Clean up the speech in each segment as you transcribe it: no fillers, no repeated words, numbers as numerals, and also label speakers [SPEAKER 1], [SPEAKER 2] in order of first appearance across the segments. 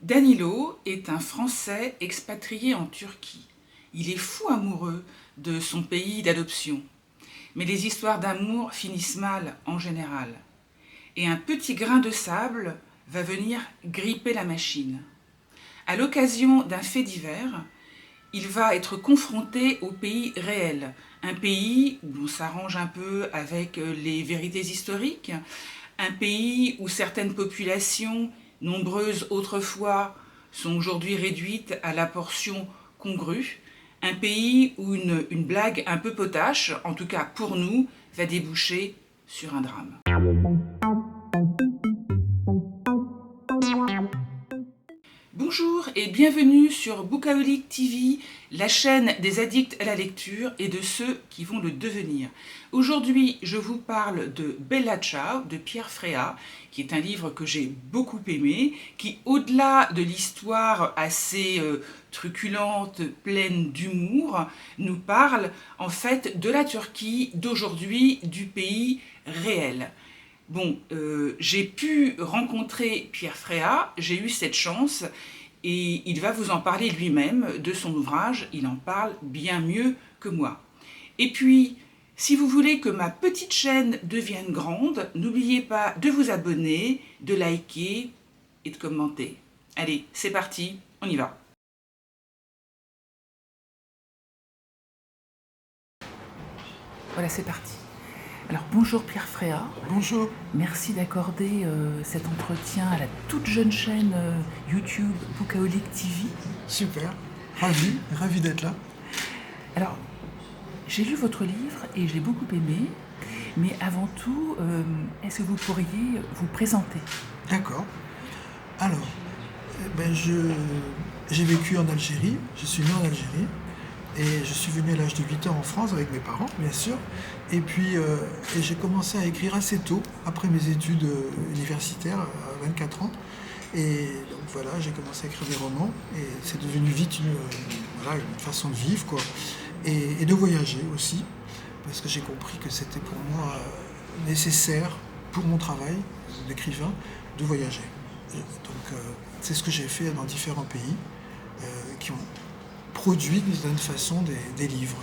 [SPEAKER 1] Danilo est un Français expatrié en Turquie. Il est fou amoureux de son pays d'adoption. Mais les histoires d'amour finissent mal en général. Et un petit grain de sable va venir gripper la machine. À l'occasion d'un fait divers, il va être confronté au pays réel. Un pays où on s'arrange un peu avec les vérités historiques, un pays où certaines populations, nombreuses autrefois, sont aujourd'hui réduites à la portion congrue, un pays où une blague un peu potache, en tout cas pour nous, va déboucher sur un drame. Bonjour et bienvenue sur Bookaholic TV, la chaîne des addicts à la lecture et de ceux qui vont le devenir. Aujourd'hui, je vous parle de Bella Ciao de Pierre Fréat, qui est un livre que j'ai beaucoup aimé, qui, au-delà de l'histoire assez truculente, pleine d'humour, nous parle en fait de la Turquie d'aujourd'hui, du pays réel. Bon, j'ai pu rencontrer Pierre Fréat, j'ai eu cette chance et il va vous en parler lui-même de son ouvrage, il en parle bien mieux que moi. Et puis, si vous voulez que ma petite chaîne devienne grande, n'oubliez pas de vous abonner, de liker et de commenter. Allez, c'est parti, on y va. Voilà, c'est parti. Alors bonjour Pierre Fréat.
[SPEAKER 2] Bonjour.
[SPEAKER 1] Merci d'accorder cet entretien à la toute jeune chaîne YouTube Bookaholic TV.
[SPEAKER 2] Super, ravi d'être là.
[SPEAKER 1] Alors, j'ai lu votre livre et j'ai beaucoup aimé, mais avant tout, est-ce que vous pourriez vous présenter?
[SPEAKER 2] D'accord. Alors, j'ai vécu en Algérie, je suis né en Algérie, et je suis venu à l'âge de 8 ans en France avec mes parents, bien sûr. Et puis, j'ai commencé à écrire assez tôt, après mes études universitaires, à 24 ans. Et donc voilà, j'ai commencé à écrire des romans, et c'est devenu vite une façon de vivre, quoi. Et de voyager aussi, parce que j'ai compris que c'était pour moi nécessaire, pour mon travail d'écrivain, de voyager. Donc, c'est ce que j'ai fait dans différents pays qui ont produit d'une certaine façon des livres.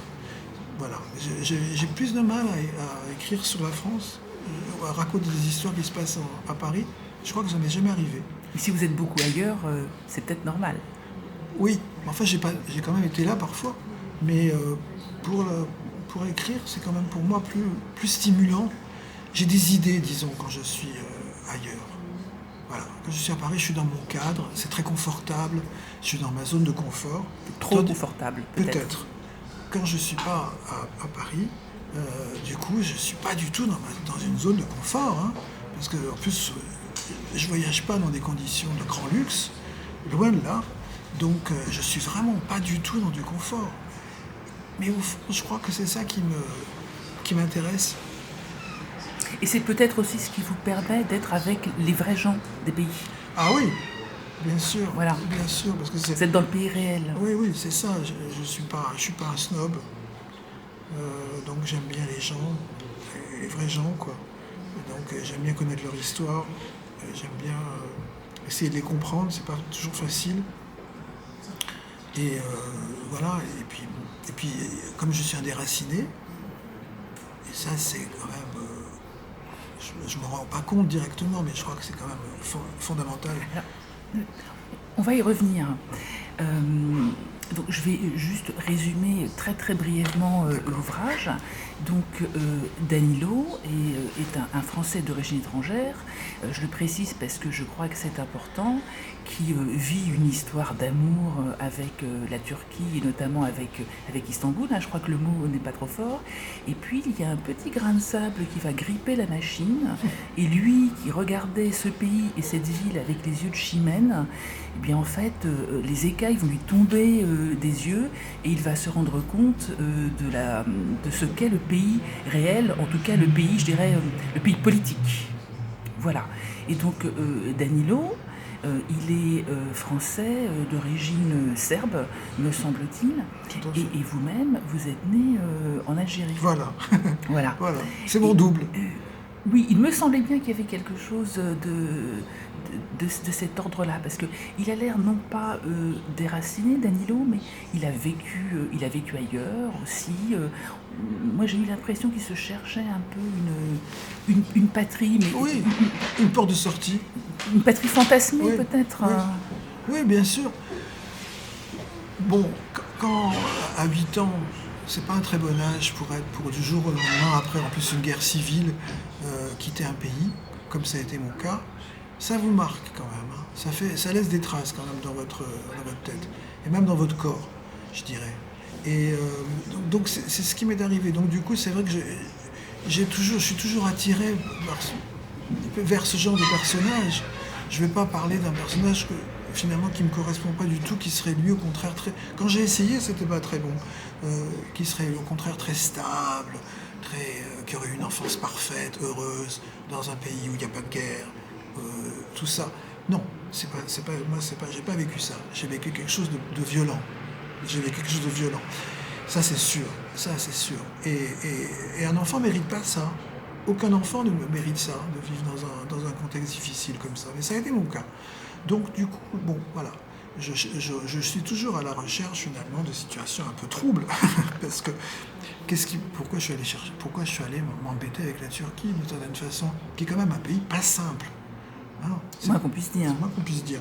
[SPEAKER 2] Voilà. J'ai plus de mal à écrire sur la France, à raconter des histoires qui se passent à Paris. Je crois que ça m'est jamais arrivé.
[SPEAKER 1] Et si vous êtes beaucoup ailleurs, c'est peut-être normal.
[SPEAKER 2] Oui, enfin j'ai quand même été là parfois, mais pour écrire, c'est quand même pour moi plus stimulant. J'ai des idées, disons, quand je suis ailleurs. Voilà. Quand je suis à Paris, je suis dans mon cadre, c'est très confortable, je suis dans ma zone de confort.
[SPEAKER 1] Trop confortable,
[SPEAKER 2] peut-être. Quand je ne suis pas à Paris, du coup, je ne suis pas du tout dans une zone de confort, hein, parce que en plus, je ne voyage pas dans des conditions de grand luxe, loin de là, donc je ne suis vraiment pas du tout dans du confort. Mais au fond, je crois que c'est ça qui m'intéresse.
[SPEAKER 1] Et c'est peut-être aussi ce qui vous permet d'être avec les vrais gens des pays.
[SPEAKER 2] Ah oui, bien sûr.
[SPEAKER 1] Voilà.
[SPEAKER 2] Bien sûr, parce que
[SPEAKER 1] vous êtes dans le pays réel.
[SPEAKER 2] Oui, c'est ça. Je suis pas un snob. Donc j'aime bien les gens, les vrais gens, quoi. Et donc j'aime bien connaître leur histoire. J'aime bien essayer de les comprendre. C'est pas toujours facile. Et voilà. Et puis, comme je suis un déraciné, et ça c'est quand même. Je ne me rends pas compte directement, mais je crois que c'est quand même fondamental.
[SPEAKER 1] Alors, on va y revenir. Donc, je vais juste résumer très très brièvement l'ouvrage. Donc, Danilo est un Français d'origine étrangère. Je le précise parce que je crois que c'est important, qui vit une histoire d'amour avec la Turquie et notamment avec Istanbul. Je crois que le mot n'est pas trop fort. Et puis, il y a un petit grain de sable qui va gripper la machine. Et lui, qui regardait ce pays et cette ville avec les yeux de Chimène, eh bien en fait, les écailles vont lui tomber des yeux et il va se rendre compte de ce qu'est le pays réel, en tout cas le pays, je dirais, le pays politique. Voilà. Et donc Danilo, il est français d'origine serbe, me semble-t-il, et vous-même, vous êtes né en Algérie.
[SPEAKER 2] Voilà.
[SPEAKER 1] Voilà.
[SPEAKER 2] C'est mon double.
[SPEAKER 1] Oui, il me semblait bien qu'il y avait quelque chose de cet ordre-là, parce qu'il a l'air non pas déraciné, Danilo, mais il a vécu ailleurs aussi. Moi, j'ai eu l'impression qu'il se cherchait un peu une patrie, mais
[SPEAKER 2] Oui, une porte de sortie.
[SPEAKER 1] une patrie fantasmée
[SPEAKER 2] Oui,
[SPEAKER 1] peut-être.
[SPEAKER 2] oui, oui, bien sûr. Bon, quand à 8 ans, c'est pas un très bon âge pour du jour au lendemain, après en plus une guerre civile, quitter un pays, comme ça a été mon cas, ça vous marque quand même, hein. Ça laisse des traces quand même dans votre tête, et même dans votre corps, je dirais. Et donc c'est ce qui m'est arrivé. Donc du coup, c'est vrai que je suis toujours attiré vers ce genre de personnage. Je ne vais pas parler d'un personnage finalement qui ne me correspond pas du tout, qui serait lui au contraire très... Quand j'ai essayé, c'était pas très bon. Qui serait au contraire très stable, qui aurait une enfance parfaite, heureuse, dans un pays où il n'y a pas de guerre, tout ça. Non, j'ai pas vécu ça. J'ai vécu quelque chose de violent. J'ai vécu quelque chose de violent. Ça c'est sûr, ça c'est sûr. Et un enfant ne mérite pas ça. Aucun enfant ne mérite ça, de vivre dans un contexte difficile comme ça. Mais ça a été mon cas. Donc du coup, bon, voilà. Je suis toujours à la recherche finalement de situations un peu troubles. Parce que pourquoi je suis allé m'embêter avec la Turquie d'une certaine façon, qui est quand même un pays pas simple. Hein,
[SPEAKER 1] c'est moins qu'on puisse dire.
[SPEAKER 2] C'est moins qu'on puisse dire.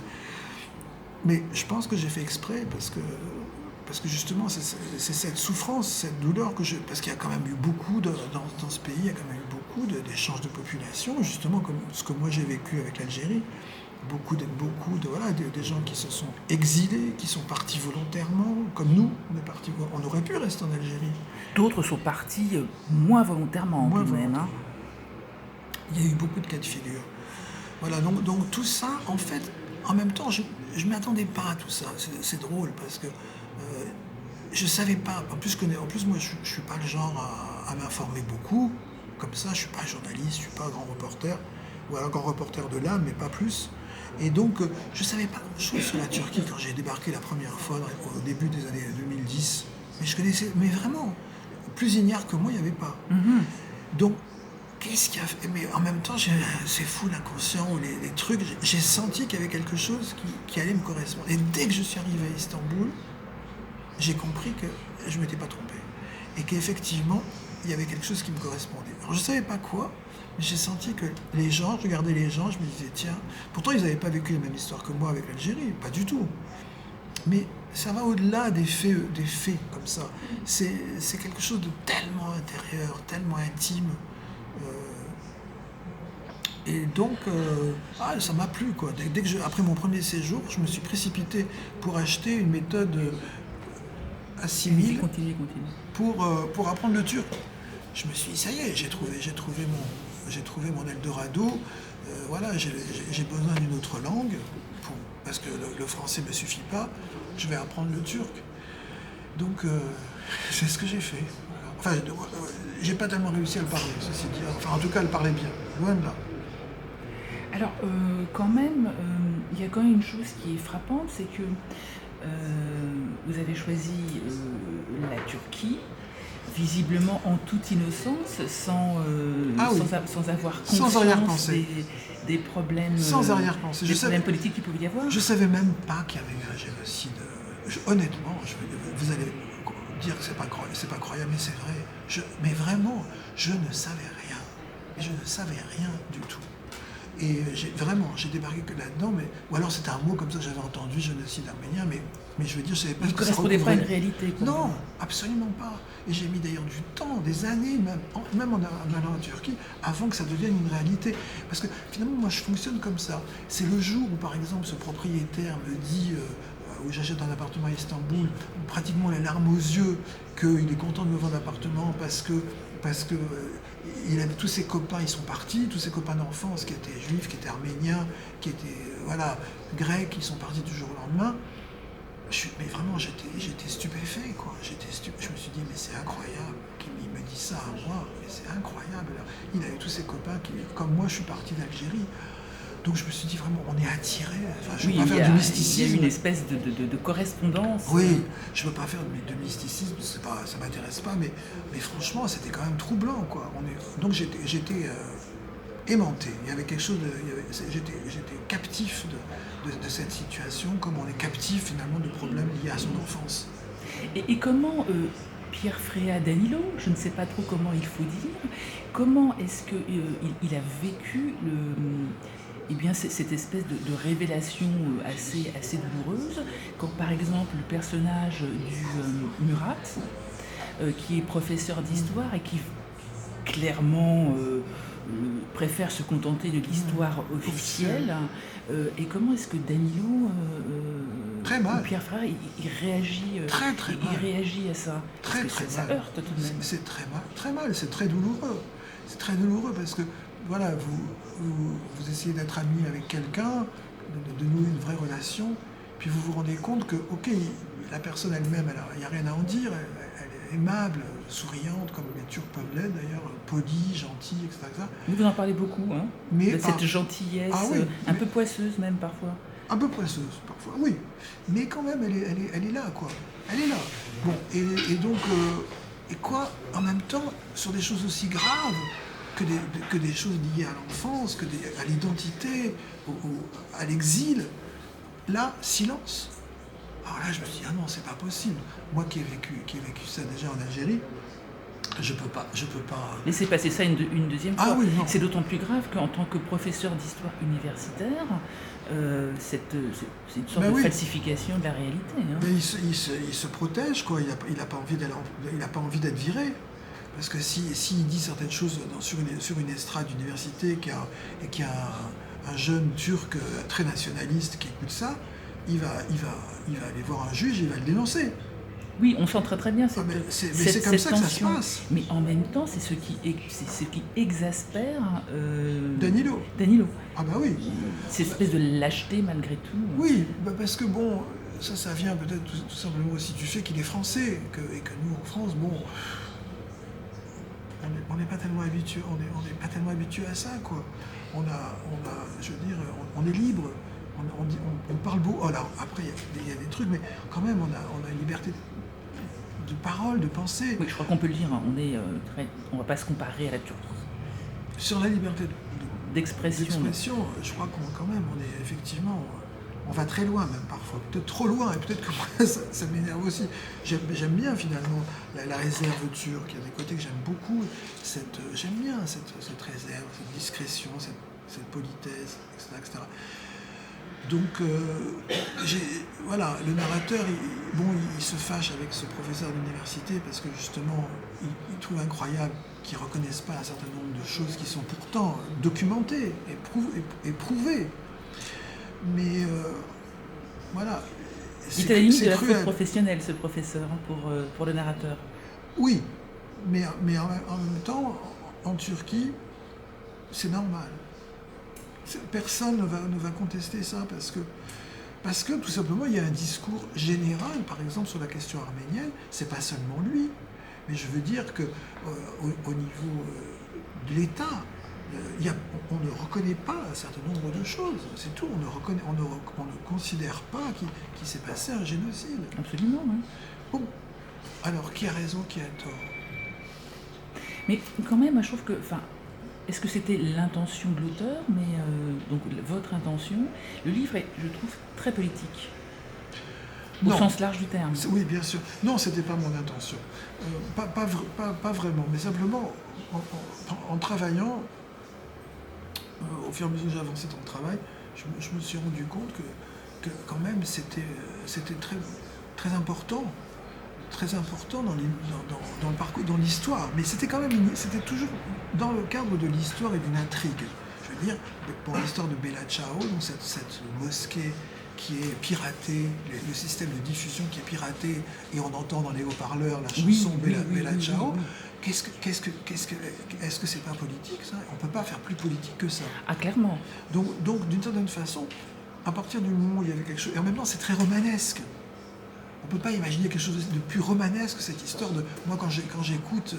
[SPEAKER 2] Mais je pense que j'ai fait exprès parce que justement, c'est cette souffrance, cette douleur parce qu'il y a quand même eu beaucoup dans ce pays, il y a quand même eu beaucoup d'échanges de population, justement comme ce que moi j'ai vécu avec l'Algérie. Beaucoup des gens qui se sont exilés, qui sont partis volontairement, comme nous, on aurait pu rester en Algérie.
[SPEAKER 1] D'autres sont partis moins volontairement, tout de même. Hein.
[SPEAKER 2] Il y a eu beaucoup de cas de figure. Voilà, donc tout ça, en fait, en même temps, je ne m'attendais pas à tout ça. C'est drôle parce que je ne savais pas. En plus, moi, je ne suis pas le genre à m'informer beaucoup. Comme ça, je ne suis pas journaliste, je ne suis pas grand reporter. Ou un grand reporter de l'âme, mais pas plus. Et donc, je ne savais pas grand-chose sur la Turquie quand j'ai débarqué la première fois au début des années 2010. Mais je connaissais, mais vraiment, plus ignare que moi, il n'y avait pas. Mm-hmm. Donc, qu'est-ce qu'il y a fait? Mais en même temps, c'est fou l'inconscient ou les trucs. J'ai senti qu'il y avait quelque chose qui allait me correspondre. Et dès que je suis arrivé à Istanbul, j'ai compris que je ne m'étais pas trompé. Et qu'effectivement, il y avait quelque chose qui me correspondait. Alors, je ne savais pas quoi. J'ai senti que je regardais les gens, je me disais, tiens, pourtant ils n'avaient pas vécu la même histoire que moi avec l'Algérie, pas du tout. Mais ça va au-delà des faits comme ça. C'est quelque chose de tellement intérieur, tellement intime. Et donc, ça m'a plu, quoi. Après mon premier séjour, je me suis précipité pour acheter une méthode A6000 pour apprendre le turc. Je me suis dit, ça y est, j'ai trouvé mon Eldorado. Voilà, j'ai besoin d'une autre langue, parce que le français ne me suffit pas. Je vais apprendre le turc. Donc, c'est ce que j'ai fait. Enfin, j'ai pas tellement réussi à le parler, ceci dit. Enfin, en tout cas, à le parler bien. Loin de là.
[SPEAKER 1] Alors, quand même, il y a quand même une chose qui est frappante, c'est que vous avez choisi la Turquie, visiblement en toute innocence, sans avoir conscience des problèmes,
[SPEAKER 2] sans arrière-pensée.
[SPEAKER 1] Des problèmes politiques qu'il pouvait y avoir.
[SPEAKER 2] Je savais même pas qu'il y avait eu un génocide. Honnêtement, vous allez dire que c'est pas croyable, mais c'est vrai. Mais vraiment, je ne savais rien. Je ne savais rien du tout. Et j'ai débarqué que là-dedans, ou alors c'était un mot comme ça que j'avais entendu, génocide arménien, mais je veux dire, je savais pas ce que ça
[SPEAKER 1] correspondait pas à une réalité.
[SPEAKER 2] Non, absolument pas. Et j'ai mis d'ailleurs du temps, des années, même en allant en Turquie, avant que ça devienne une réalité. Parce que finalement, moi, je fonctionne comme ça. C'est le jour où, par exemple, ce propriétaire me dit, où j'achète un appartement à Istanbul, pratiquement les larmes aux yeux, qu'il est content de me vendre l'appartement parce que il avait tous ses copains, ils sont partis, tous ses copains d'enfance qui étaient juifs, qui étaient arméniens, qui étaient grecs, ils sont partis du jour au lendemain. Mais vraiment, j'étais stupéfait, quoi. Je me suis dit, mais c'est incroyable qu'il me dise ça à moi, mais c'est incroyable. Alors, il avait tous ses copains qui, comme moi, je suis parti d'Algérie. Donc je me suis dit vraiment, on est attiré. Enfin, je ne veux pas faire du mysticisme.
[SPEAKER 1] Il y a une espèce de correspondance.
[SPEAKER 2] Oui, je ne veux pas faire de mysticisme, ça ne m'intéresse pas, mais franchement, c'était quand même troublant, quoi. Donc j'étais aimanté. Il y avait quelque chose j'étais captif de cette situation, comme on est captif finalement de problèmes liés à son enfance.
[SPEAKER 1] Et comment Pierre Fréa Danilo, je ne sais pas trop comment il faut dire, comment est-ce qu'il il a vécu eh bien, cette espèce de révélation assez douloureuse, quand par exemple le personnage du Murat, qui est professeur d'histoire et qui clairement préfère se contenter de l'histoire officielle. Et comment est-ce que Danilo
[SPEAKER 2] Très mal.
[SPEAKER 1] ou Pierre Frère il réagit
[SPEAKER 2] Très mal.
[SPEAKER 1] il réagit à ça?
[SPEAKER 2] Très
[SPEAKER 1] Parce que ça
[SPEAKER 2] mal.
[SPEAKER 1] heurte tout de même.
[SPEAKER 2] C'est très mal, c'est très douloureux. C'est très douloureux parce que voilà, vous essayez d'être ami avec quelqu'un, de nouer une vraie relation, puis vous vous rendez compte que, ok, la personne elle-même, il n'y a rien à en dire, elle est aimable, souriante, comme les Turcs peuvent l'être d'ailleurs, polie, gentille, etc.
[SPEAKER 1] Vous en parlez beaucoup, hein,
[SPEAKER 2] Mais,
[SPEAKER 1] de cette gentillesse,
[SPEAKER 2] oui,
[SPEAKER 1] un peu poisseuse même parfois.
[SPEAKER 2] Un peu poisseuse parfois, oui. Mais quand même, elle est là, quoi. Elle est là. Bon, et donc, et quoi, en même temps, sur des choses aussi graves que des choses liées à l'enfance, à l'identité, à l'exil, là, silence. Alors là, je me suis dit, ah non, c'est pas possible. Moi qui ai vécu ça déjà en Algérie, je peux pas.
[SPEAKER 1] Laissez passer ça une deuxième fois.
[SPEAKER 2] Ah oui, non.
[SPEAKER 1] C'est d'autant plus grave qu'en tant que professeur d'histoire universitaire, c'est une sorte de falsification de la réalité. Hein.
[SPEAKER 2] Mais il se protège, quoi. Il a pas envie d'être viré. Parce que s'il dit certaines choses sur une estrade d'université et qu'il y a un jeune turc très nationaliste qui écoute ça, il va aller voir un juge, il va le dénoncer.
[SPEAKER 1] Oui, on sent très bien cette
[SPEAKER 2] c'est comme ça que ça se passe.
[SPEAKER 1] Mais en même temps, c'est ce qui exaspère
[SPEAKER 2] Danilo. Ah bah oui.
[SPEAKER 1] Cette espèce de lâcheté malgré tout.
[SPEAKER 2] Oui, parce que bon, ça vient peut-être tout simplement aussi du fait qu'il est français et que nous en France, bon, on n'est pas tellement habitué, à ça, quoi. Je veux dire, on est libre. On parle beau. Alors après, il y a des trucs, mais quand même, on a une liberté de parole, de pensée.
[SPEAKER 1] Oui, je crois qu'on peut le dire. Hein, on va pas se comparer à la Turquie.
[SPEAKER 2] Sur la liberté
[SPEAKER 1] d'expression,
[SPEAKER 2] je crois qu'on quand même, on est effectivement, on va très loin même parfois, peut-être trop loin, et peut-être que moi, ça m'énerve aussi. J'aime bien finalement la réserve turque. Il y a des côtés que j'aime beaucoup. J'aime bien cette réserve, cette discrétion, cette politesse, etc. Donc, voilà, le narrateur, il se fâche avec ce professeur d'université parce que justement, il trouve incroyable qu'ils ne reconnaissent pas un certain nombre de choses qui sont pourtant documentées et prouvées. Mais voilà.
[SPEAKER 1] C'est à la limite de la faute professionnelle, ce professeur, pour le narrateur.
[SPEAKER 2] Oui, mais en même temps, en Turquie, c'est normal. Personne ne va contester ça parce que tout simplement il y a un discours général, par exemple sur la question arménienne, c'est pas seulement lui, mais je veux dire que au niveau de l'État, on ne reconnaît pas un certain nombre de choses, c'est tout, on ne considère pas qu'il s'est passé un génocide.
[SPEAKER 1] Absolument, oui.
[SPEAKER 2] Bon, alors qui a raison, qui a tort?
[SPEAKER 1] Mais quand même, moi, je trouve que, est-ce que c'était l'intention de l'auteur, donc votre intention? Le livre est, je trouve, très politique, au sens large du terme.
[SPEAKER 2] Oui, bien sûr. Non, c'était pas mon intention. Pas vraiment, mais simplement, en travaillant, au fur et à mesure que j'avançais dans le travail, je me suis rendu compte que quand même, c'était très, très important dans le parcours, dans l'histoire. Mais c'était quand même, c'était toujours dans le cadre de l'histoire et d'une intrigue. Je veux dire, pour l'histoire de Bella Ciao, donc cette mosquée qui est piratée, le système de diffusion qui est piraté, et on entend dans les haut-parleurs la chanson Bella Ciao. Est-ce que c'est pas politique, ça? On peut pas faire plus politique que ça.
[SPEAKER 1] Ah, clairement.
[SPEAKER 2] Donc d'une certaine façon, à partir du moment où il y avait quelque chose, et en même temps c'est très romanesque. On ne peut pas imaginer quelque chose de plus romanesque, cette histoire de... Moi, quand j'écoute,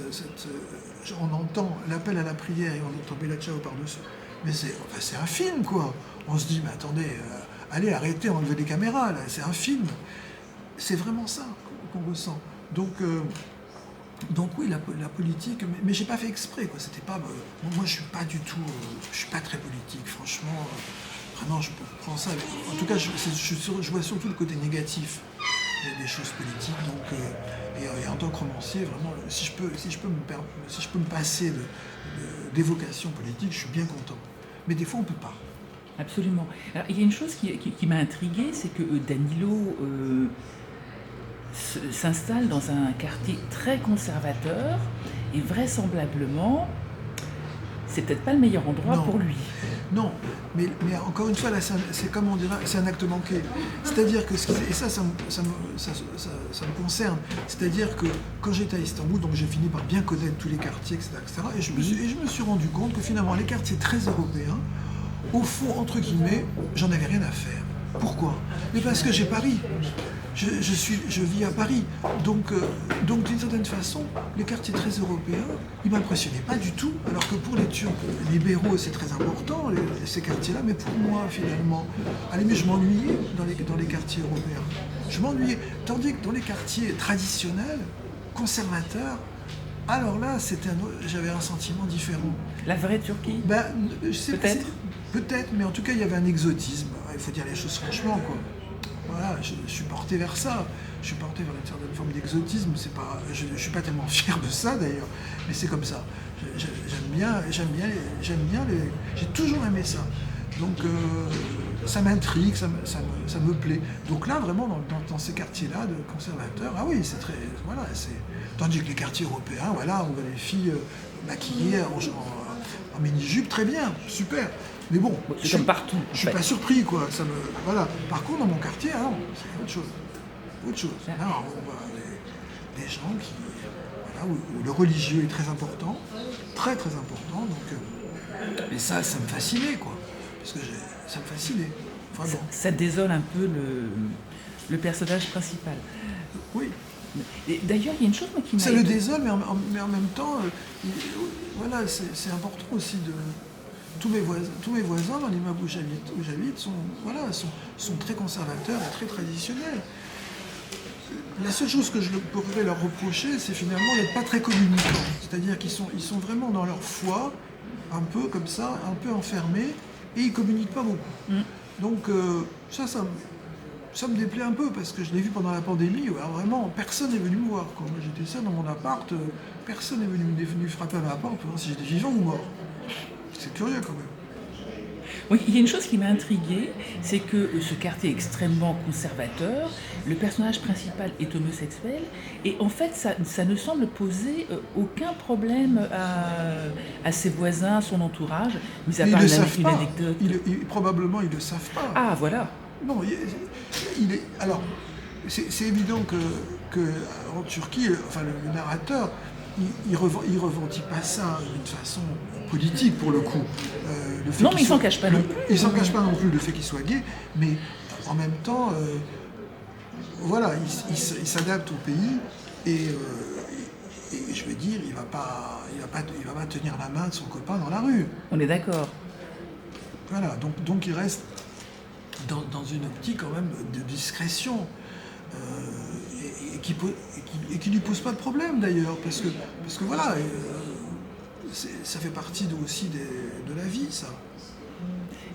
[SPEAKER 2] on entend l'appel à la prière et on entend Bella Ciao par-dessus. Mais c'est un film, quoi. On se dit, mais attendez, allez, arrêtez, enlevez les caméras, là, c'est un film. C'est vraiment ça qu'on ressent. Donc, Donc oui, la politique, mais j'ai pas fait exprès, quoi. C'était pas, moi, je suis pas du tout, je suis pas très politique, franchement. Vraiment, je prends ça. En tout cas, je vois surtout le côté négatif des choses politiques. Donc, et en tant que romancier, vraiment, si je peux me passer d'évocation politique, je suis bien content. Mais des fois, on peut pas.
[SPEAKER 1] Absolument. Alors, il y a une chose qui m'a intriguée, c'est que Danilo s'installe dans un quartier très conservateur et vraisemblablement, c'est peut-être pas le meilleur endroit
[SPEAKER 2] Non.
[SPEAKER 1] pour lui.
[SPEAKER 2] Non, mais encore une fois, là, c'est comme on dirait, c'est un acte manqué. C'est-à-dire que, et ça me concerne, c'est-à-dire que quand j'étais à Istanbul, donc j'ai fini par bien connaître tous les quartiers, etc., et je me suis rendu compte que finalement, les quartiers très européens, au fond, entre guillemets, j'en avais rien à faire. Pourquoi? Mais parce que j'ai Paris. Je vis à Paris. Donc d'une certaine façon, les quartiers très européens, ils ne m'impressionnaient pas du tout. Alors que pour les Turcs libéraux, c'est très important, ces quartiers-là. Mais pour moi, finalement, à la limite, je m'ennuyais dans les quartiers européens. Je m'ennuyais. Tandis que dans les quartiers traditionnels, conservateurs, alors là, j'avais un sentiment différent.
[SPEAKER 1] La vraie Turquie?
[SPEAKER 2] Je sais
[SPEAKER 1] peut-être.
[SPEAKER 2] Peut-être, mais en tout cas, il y avait un exotisme. Il faut dire les choses franchement, quoi. Voilà, je suis porté vers ça. Je suis porté vers une certaine forme d'exotisme. Je ne suis pas tellement fier de ça, d'ailleurs, mais c'est comme ça. J'aime bien j'ai toujours aimé ça. Donc, ça m'intrigue, ça me plaît. Donc là, vraiment, dans ces quartiers-là de conservateurs, ah oui, c'est très... Voilà, tandis que les quartiers européens, voilà, on voit les filles maquillées en mini-jupe, très bien, super. Mais bon,
[SPEAKER 1] c'est comme partout.
[SPEAKER 2] Je suis pas surpris, quoi. Voilà. Par contre, dans mon quartier, c'est autre chose. Autre chose. Là, on voit des gens qui, voilà, où le religieux est très important, très très important. Donc, et ça me fascinait, quoi. Parce que ça me fascinait. Vraiment.
[SPEAKER 1] Ça désole un peu le personnage principal.
[SPEAKER 2] Oui.
[SPEAKER 1] Et d'ailleurs, il y a une chose qui m'a...
[SPEAKER 2] Ça le désole, mais en même temps, voilà, c'est important aussi de... Tous mes voisins dans l'immeuble où j'habite sont très conservateurs et très traditionnels. La seule chose que je pourrais leur reprocher, c'est finalement d'être pas très communicants. C'est-à-dire qu'ils sont vraiment dans leur foi, un peu comme ça, un peu enfermés, et ils communiquent pas beaucoup. Donc ça me déplaît un peu, parce que je l'ai vu pendant la pandémie, alors vraiment, personne n'est venu me voir. Quand moi j'étais seul dans mon appart, personne n'est venu frapper à ma porte pour voir si j'étais vivant ou mort. C'est curieux quand même.
[SPEAKER 1] Oui, il y a une chose qui m'a intriguée, c'est que ce quartier est extrêmement conservateur, le personnage principal est homosexuel, et en fait, ça ne semble poser aucun problème à ses voisins, à son entourage, mis à part une anecdote.
[SPEAKER 2] Probablement, ils ne le savent pas.
[SPEAKER 1] Ah, voilà.
[SPEAKER 2] Non, alors, c'est évident que en Turquie, enfin, le narrateur, il revendique pas ça d'une façon politique, pour le coup.
[SPEAKER 1] Non, mais il s'en cache pas non plus.
[SPEAKER 2] Il s'en cache pas non plus, le fait qu'il soit gay, mais en même temps, voilà, il s'adapte au pays et je veux dire, il va pas tenir la main de son copain dans la rue.
[SPEAKER 1] On est d'accord.
[SPEAKER 2] Voilà, donc il reste dans une optique quand même de discrétion. Et qui lui pose pas de problème d'ailleurs, parce que voilà, ça fait partie aussi de la vie, ça.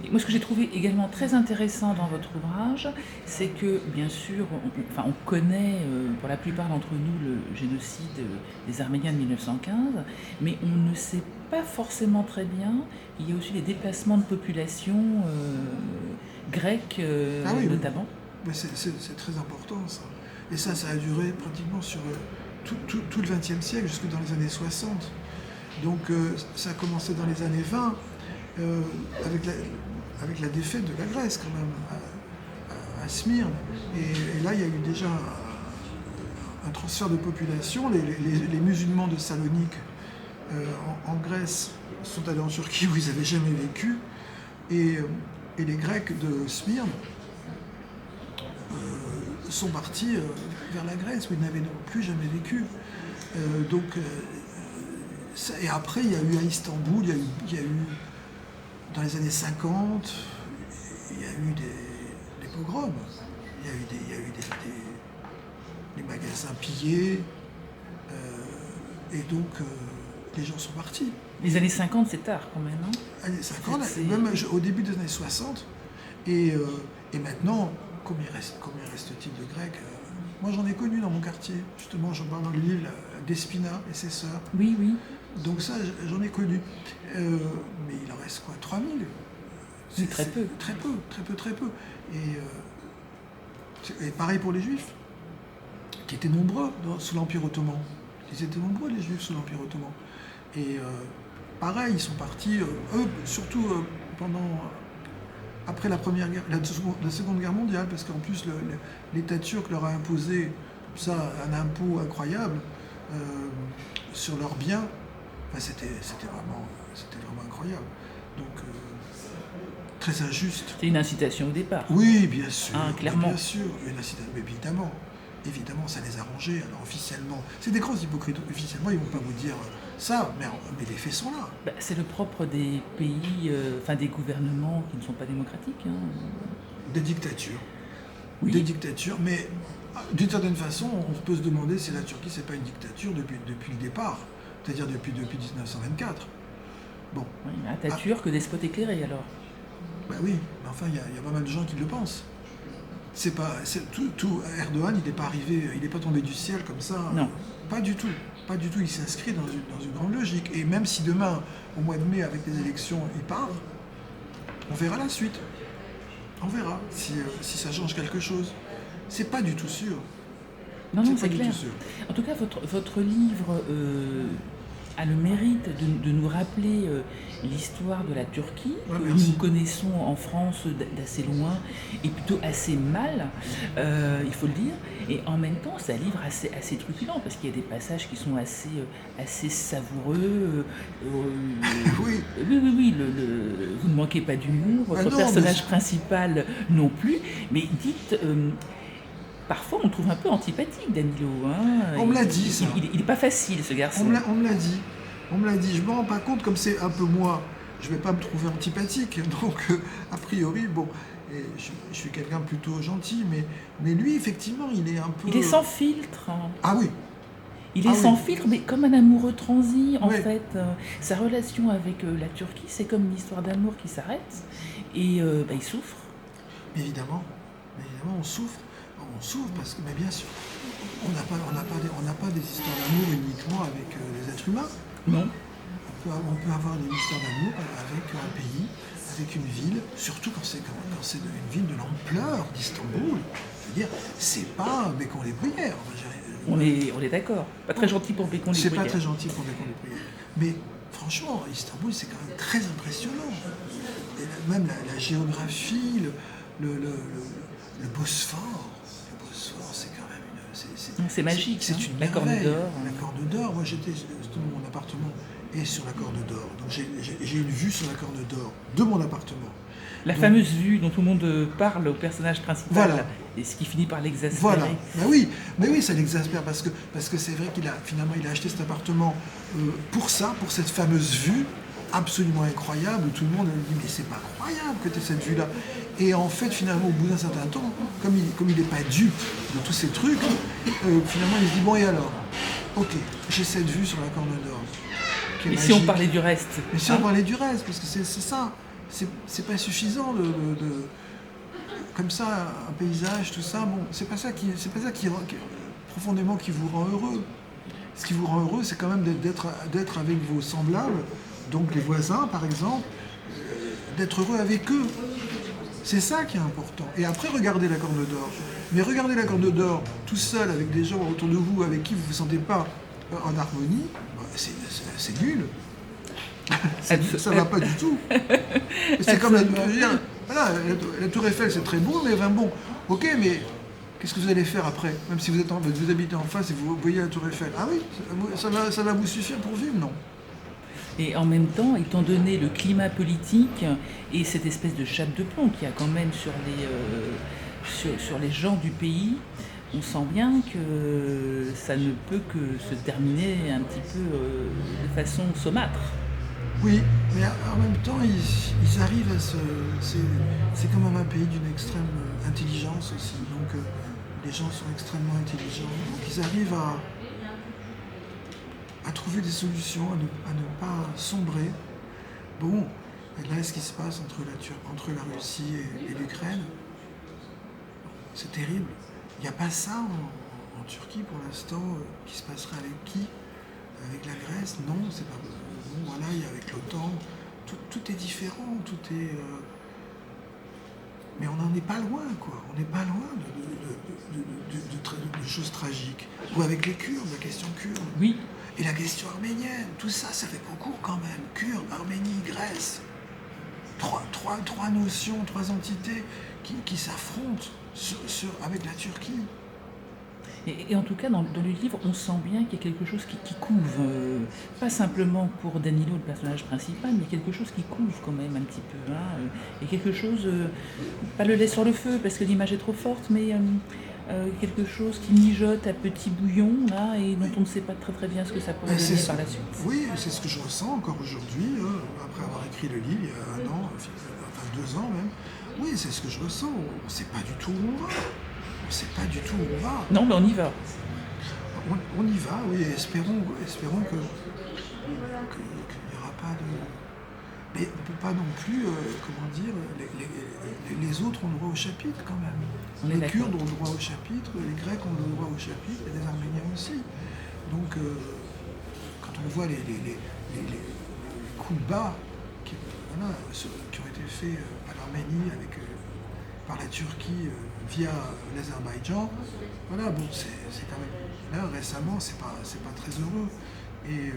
[SPEAKER 1] Et moi, ce que j'ai trouvé également très intéressant dans votre ouvrage, c'est que, bien sûr, on connaît pour la plupart d'entre nous le génocide des Arméniens de 1915, mais on ne sait pas forcément très bien. Il y a aussi les déplacements de population grecques, notamment.
[SPEAKER 2] Oui. Mais c'est très important, ça. Et ça a duré pratiquement sur tout le XXe siècle, jusque dans les années 60. Donc ça a commencé dans les années 20, avec la défaite de la Grèce, quand même, à Smyrne. Et là, il y a eu déjà un transfert de population. Les musulmans de Salonique, en Grèce, sont allés en Turquie où ils n'avaient jamais vécu. Et les Grecs de Smyrne sont partis vers la Grèce où ils n'avaient non plus jamais vécu. Et après, il y a eu à Istanbul, il y a eu dans les années 50, il y a eu des pogroms. Il y a eu des magasins pillés. Et donc, les gens sont partis.
[SPEAKER 1] Les années 50, c'est tard quand même. Hein,
[SPEAKER 2] Années 50, même au début des années 60. Et maintenant, combien reste-t-il de Grecs? Moi, j'en ai connu dans mon quartier. Justement, j'en parle dans le livre, Despina et ses sœurs.
[SPEAKER 1] Oui, oui.
[SPEAKER 2] Donc ça, j'en ai connu. Mais il en reste quoi? 3000?
[SPEAKER 1] C'est très peu.
[SPEAKER 2] Très peu. Et pareil pour les Juifs, qui étaient nombreux sous l'Empire ottoman. Ils étaient nombreux, les Juifs, sous l'Empire ottoman. Et pareil, ils sont partis, eux, surtout après la Seconde Guerre mondiale, parce qu'en plus, l'État turc leur a imposé ça, un impôt incroyable sur leurs biens. Enfin, c'était vraiment incroyable. Donc, très injuste.
[SPEAKER 1] C'est une incitation au départ.
[SPEAKER 2] Oui, bien sûr.
[SPEAKER 1] Clairement.
[SPEAKER 2] Bien sûr, une incitation. Mais évidemment, ça les a arrangés. Alors officiellement, c'est des grands hypocrites. Officiellement, ils ne vont pas vous dire ça, mais les faits sont là.
[SPEAKER 1] C'est le propre des pays, des gouvernements qui ne sont pas démocratiques. Hein.
[SPEAKER 2] Des dictatures.
[SPEAKER 1] Oui.
[SPEAKER 2] Des dictatures, mais d'une certaine façon, on peut se demander si la Turquie, c'est pas une dictature depuis le départ, c'est-à-dire depuis 1924. Bon.
[SPEAKER 1] Oui, mais Atatürk, despote éclairé alors.
[SPEAKER 2] Ben oui, mais enfin, il y a pas mal de gens qui le pensent. Erdogan, il n'est pas arrivé, il n'est pas tombé du ciel comme ça.
[SPEAKER 1] Non.
[SPEAKER 2] Pas du tout. Il s'inscrit dans une grande logique. Et même si demain, au mois de mai, avec les élections, il part, on verra la suite. On verra si ça change quelque chose. C'est pas du tout sûr.
[SPEAKER 1] Non, c'est clair. En tout cas, votre livre a le mérite de nous rappeler l'histoire de la Turquie, que nous connaissons en France d'assez loin et plutôt assez mal, il faut le dire. Et en même temps, c'est un livre assez truculent, parce qu'il y a des passages qui sont assez savoureux.
[SPEAKER 2] Oui.
[SPEAKER 1] Oui, vous ne manquez pas d'humour, votre personnage principal non plus. Mais dites... parfois, on le trouve un peu antipathique, Danilo. Hein.
[SPEAKER 2] On me l'a dit, ça.
[SPEAKER 1] Il n'est pas facile, ce garçon.
[SPEAKER 2] On me l'a dit. Je ne me rends pas compte, comme c'est un peu moi, je ne vais pas me trouver antipathique. Donc, a priori, bon, et je suis quelqu'un plutôt gentil, mais lui, effectivement, il est un peu...
[SPEAKER 1] Il est sans filtre.
[SPEAKER 2] Ah oui.
[SPEAKER 1] Il est sans filtre, mais comme un amoureux transi, en fait. Sa relation avec la Turquie, c'est comme une histoire d'amour qui s'arrête, et il souffre.
[SPEAKER 2] Évidemment, on souffre. On souffre parce que, mais bien sûr, on n'a pas des histoires d'amour uniquement avec les êtres humains.
[SPEAKER 1] Non.
[SPEAKER 2] On peut avoir des histoires d'amour avec un pays, avec une ville, surtout quand c'est une ville de l'ampleur d'Istanbul. Je veux dire, c'est pas Bécon les Bruyères.
[SPEAKER 1] On est d'accord. Pas très gentil pour Bécon les Bruyères.
[SPEAKER 2] C'est pas très gentil pour Bécon les Bruyères. Mais franchement, Istanbul, c'est quand même très impressionnant. Et même la géographie, le Bosphore. C'est quand même
[SPEAKER 1] c'est magique.
[SPEAKER 2] C'est une
[SPEAKER 1] la Corne d'Or.
[SPEAKER 2] La Corne d'Or. Moi, mon appartement est sur la Corne d'Or. Donc j'ai une vue sur la Corne d'Or de mon appartement.
[SPEAKER 1] La fameuse vue dont tout le monde parle au personnage principal, voilà. Et ce qui finit par l'exaspérer.
[SPEAKER 2] Voilà. Mais oui, ça l'exaspère parce que c'est vrai qu'il a acheté cet appartement pour cette fameuse vue absolument incroyable, où tout le monde dit mais c'est pas croyable que tu aies cette vue-là. Et en fait, finalement, au bout d'un certain temps, comme il n'est pas dupe de tous ces trucs, finalement il se dit bon, et alors, ok, j'ai cette vue sur la Corne d'Or.
[SPEAKER 1] Et magique. Si on parlait du reste?
[SPEAKER 2] Mais si on parlait du reste, parce que c'est ça, c'est pas suffisant de comme ça, un paysage, tout ça, bon, c'est pas ça qui profondément qui vous rend heureux. Ce qui vous rend heureux, c'est quand même d'être avec vos semblables, donc les voisins par exemple, d'être heureux avec eux. C'est ça qui est important. Et après, regardez la Corne d'Or. Mais regardez la Corne d'Or tout seul avec des gens autour de vous avec qui vous ne vous sentez pas en harmonie, c'est nul. Ça ne va pas du tout. C'est comme la Tour Eiffel, c'est très beau, mais bon, ok, mais qu'est-ce que vous allez faire après? Même si vous habitez en face et vous voyez la Tour Eiffel. Ah oui, ça va vous suffire pour vivre? Non.
[SPEAKER 1] Et en même temps, étant donné le climat politique et cette espèce de chape de plomb qu'il y a quand même sur les gens du pays, on sent bien que ça ne peut que se terminer un petit peu de façon saumâtre.
[SPEAKER 2] Oui, mais en même temps, ils arrivent à se... C'est quand même un pays d'une extrême intelligence aussi. Donc les gens sont extrêmement intelligents. Donc ils arrivent à trouver des solutions, à ne pas sombrer. Bon, et là, ce qui se passe entre la Russie et l'Ukraine, c'est terrible. Il n'y a pas ça en Turquie pour l'instant qui se passerait avec qui? Avec la Grèce? Non, c'est pas. Bon, voilà, il y a avec l'OTAN, tout est différent, tout est. Mais on n'en est pas loin, quoi. On n'est pas loin de choses tragiques. Ou avec les Kurdes, la question kurde.
[SPEAKER 1] Oui.
[SPEAKER 2] Et la question arménienne, tout ça, ça fait beaucoup quand même. Kurde, Arménie, Grèce. Trois notions, trois entités qui s'affrontent avec la Turquie.
[SPEAKER 1] Et en tout cas, dans le livre, on sent bien qu'il y a quelque chose qui couve, pas simplement pour Danilo, le personnage principal, mais quelque chose qui couve quand même un petit peu. Hein, et quelque chose, pas le lait sur le feu, parce que l'image est trop forte, mais quelque chose qui mijote à petit bouillon, là, et dont on ne sait pas très très bien ce que ça pourrait donner par la suite.
[SPEAKER 2] Oui, c'est ce que je ressens encore aujourd'hui, après avoir écrit le livre il y a 1 an, enfin 2 ans même. Oui, c'est ce que je ressens. On ne sait pas du tout où on va. On ne sait pas du tout où on va.
[SPEAKER 1] Non, mais on y va.
[SPEAKER 2] On y va, oui, espérons qu'il n'y aura pas de... Mais on ne peut pas non plus, comment dire, les autres ont le droit au chapitre quand même. Les Kurdes ont le droit au chapitre, les Grecs ont le droit au chapitre, et les Arméniens aussi. Donc, quand on voit les coups bas qui ont été faits à l'Arménie par la Turquie via l'Azerbaïdjan, voilà, bon, c'est quand même... Là, récemment, c'est pas très heureux. Et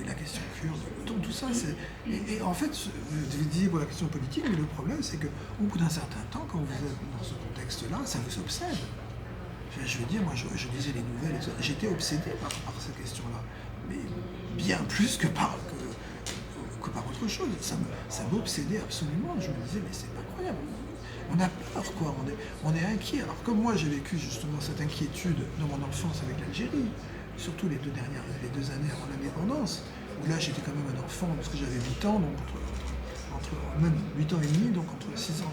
[SPEAKER 2] la question kurde, tout ça, c'est... Et en fait, vous disiez pour la question politique, mais le problème, c'est qu'au bout d'un certain temps, quand vous êtes dans ce contexte-là, ça vous obsède. Je veux dire, moi, je lisais les nouvelles, j'étais obsédé par cette question-là, mais bien plus que par autre chose. Ça m'obsédait absolument. Je me disais, mais c'est pas incroyable. On a peur, quoi. On est inquiet. Alors, comme moi, j'ai vécu justement cette inquiétude dans mon enfance avec l'Algérie, surtout les 2 années avant l'indépendance, où là, j'étais quand même un enfant, parce que j'avais 8 ans, donc entre même 8 ans et demi, donc entre 6 ans.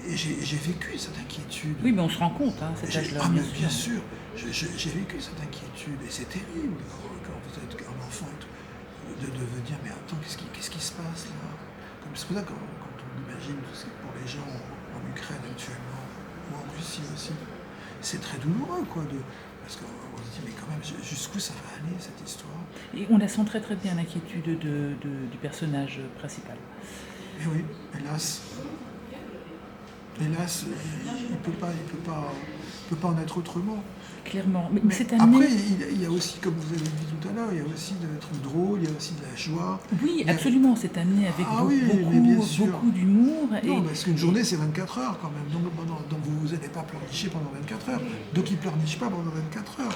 [SPEAKER 2] Et j'ai vécu cette inquiétude.
[SPEAKER 1] Oui, mais on se rend compte, cet âge-là.
[SPEAKER 2] Ah, bien sûr. J'ai vécu cette inquiétude, et c'est terrible quand vous êtes un enfant de vous dire, mais attends, qu'est-ce qui se passe là? C'est pour ça que quand on imagine pour les gens en Ukraine actuellement, ou en Russie aussi, c'est très douloureux, quoi, parce qu'on se dit, mais quand même, jusqu'où ça va aller, cette histoire?
[SPEAKER 1] Et on la sent très très bien, l'inquiétude du personnage principal.
[SPEAKER 2] Et oui, hélas, il peut pas en être autrement.
[SPEAKER 1] Clairement. Mais c'est amené...
[SPEAKER 2] Après, il y a aussi, comme vous avez dit tout à l'heure, il y a aussi des trucs drôles, il y a aussi de la joie.
[SPEAKER 1] Oui, absolument, c'est amené avec beaucoup d'humour.
[SPEAKER 2] Non, parce qu'une journée, c'est 24 heures quand même. Donc vous n'allez pas pleurnicher pendant 24 heures. Donc il ne pleurniche pas pendant 24 heures.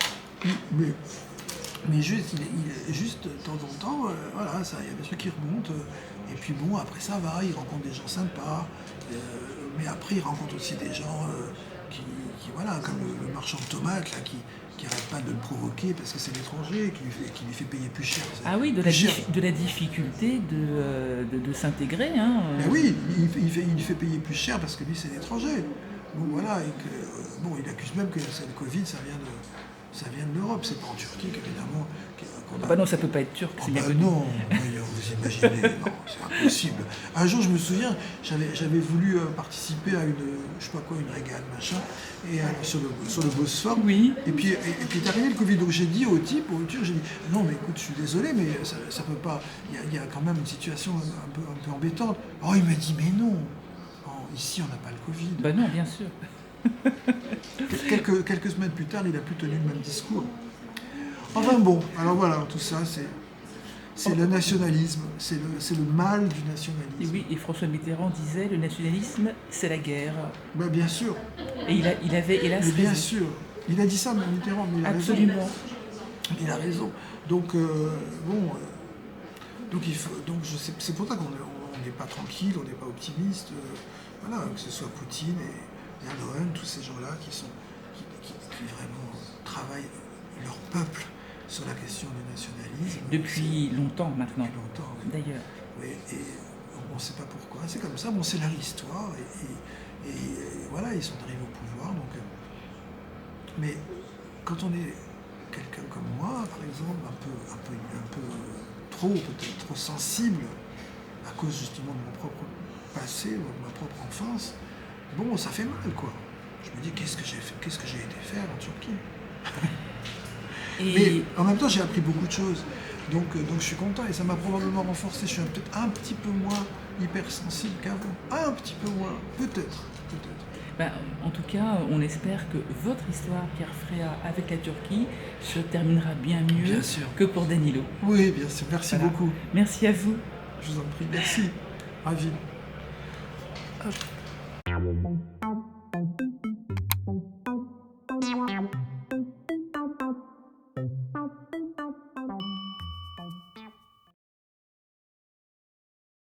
[SPEAKER 2] Mais juste, juste de temps en temps, voilà, il y a des trucs qui remontent. Et puis bon, après ça va, il rencontre des gens sympas. Mais après, il rencontre aussi des gens qui voilà, comme le marchand de tomates, là, qui n'arrête pas de le provoquer parce que c'est l'étranger, qui lui fait payer plus cher.
[SPEAKER 1] Ah oui, de la difficulté de s'intégrer. Hein.
[SPEAKER 2] Ben oui, il fait payer plus cher parce que lui, c'est l'étranger. Bon, voilà, et que, bon, il accuse même que le Covid, ça vient de l'Europe, c'est pas en Turquie qu'évidemment...
[SPEAKER 1] Bah non, ça peut pas être turc, c'est bien connu.
[SPEAKER 2] Non, vous imaginez, non, c'est impossible. Un jour, je me souviens, j'avais voulu participer à une régate, machin, et sur le Bosphore.
[SPEAKER 1] Oui.
[SPEAKER 2] Et puis est arrivé le Covid, donc j'ai dit au Turc, j'ai dit, non, mais écoute, je suis désolé, mais ça peut pas, il y a quand même une situation un peu embêtante. Oh, il m'a dit, mais non, ici, on n'a pas le Covid.
[SPEAKER 1] Bah non, bien sûr.
[SPEAKER 2] Quelques semaines plus tard, il a plus tenu le même discours. Enfin bon, alors voilà, tout ça, c'est le nationalisme, c'est le mal du nationalisme.
[SPEAKER 1] Et oui, et François Mitterrand disait, le nationalisme, c'est la guerre.
[SPEAKER 2] Ben, bien sûr.
[SPEAKER 1] Et il avait, hélas,
[SPEAKER 2] mais bien sûr. Il a dit ça, Mitterrand, mais il a
[SPEAKER 1] absolument
[SPEAKER 2] raison. Il a raison. Donc, c'est pour ça qu'on n'est pas tranquille, on n'est pas optimiste. Voilà, que ce soit Poutine et Erdogan, tous ces gens-là qui vraiment travaillent leur peuple sur la question du nationalisme.
[SPEAKER 1] Depuis longtemps maintenant.
[SPEAKER 2] Depuis longtemps, oui.
[SPEAKER 1] D'ailleurs.
[SPEAKER 2] Oui, et on ne sait pas pourquoi. C'est comme ça, bon, c'est leur histoire. Et voilà, ils sont arrivés au pouvoir. Donc, mais quand on est quelqu'un comme moi, par exemple, un peu trop, peut-être trop sensible, à cause justement de mon propre passé, de ma propre enfance, bon, ça fait mal, quoi. Je me dis, qu'est-ce que j'ai été faire en Turquie? Mais en même temps, j'ai appris beaucoup de choses. Donc je suis content et ça m'a probablement renforcé. Je suis peut-être un petit peu moins hypersensible qu'avant. Un petit peu moins, peut-être.
[SPEAKER 1] Ben, en tout cas, on espère que votre histoire, Pierre Fréa, avec la Turquie, se terminera bien mieux que pour Danilo.
[SPEAKER 2] Oui, bien sûr. Merci beaucoup.
[SPEAKER 1] Merci à vous.
[SPEAKER 2] Je vous en prie. Merci. Ravi.
[SPEAKER 1] Hop.